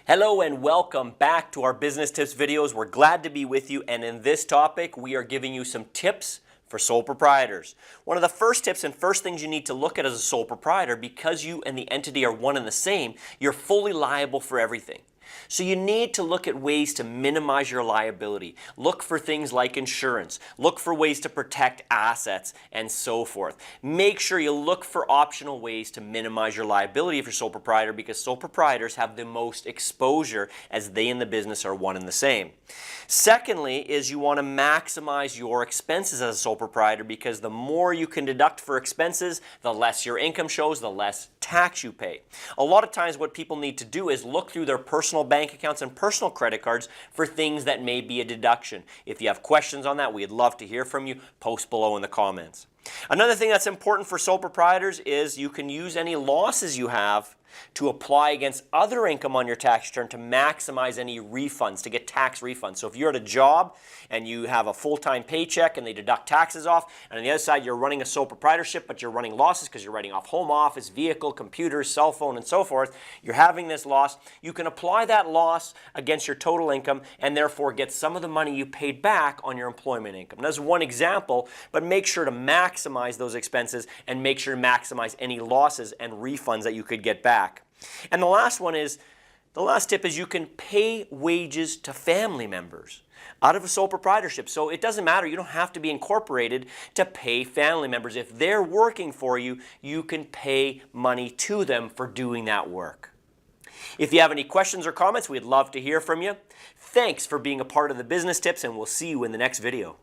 Hello and welcome back to our business tips videos. We're glad to be with you, and in this topic we are giving you some tips for sole proprietors. One of the first tips and first things you need to look at as a sole proprietor, because you and the entity are one and the same, you're fully liable for everything. So you need to look at ways to minimize your liability. Look for things like insurance. Look for ways to protect assets and so forth. Make sure you look for optional ways to minimize your liability if you're sole proprietor, because sole proprietors have the most exposure as they and the business are one and the same. Secondly is you want to maximize your expenses as a sole proprietor, because the more you can deduct for expenses, the less your income shows, the less tax you pay. A lot of times what people need to do is look through their personal bank accounts and personal credit cards for things that may be a deduction. If you have questions on that, we'd love to hear from you. Post below in the comments. Another thing that's important for sole proprietors is you can use any losses you have to apply against other income on your tax return to maximize any refunds, to get tax refunds. So if you're at a job and you have a full-time paycheck and they deduct taxes off, and on the other side you're running a sole proprietorship but you're running losses because you're writing off home office, vehicle, computer, cell phone, and so forth, you're having this loss, you can apply that loss against your total income and therefore get some of the money you paid back on your employment income. That's one example, but make sure to maximize those expenses and make sure to maximize any losses and refunds that you could get back. And the last tip is you can pay wages to family members out of a sole proprietorship. So it doesn't matter, you don't have to be incorporated to pay family members. If they're working for you, you can pay money to them for doing that work. If you have any questions or comments, we'd love to hear from you. Thanks for being a part of the business tips, and we'll see you in the next video.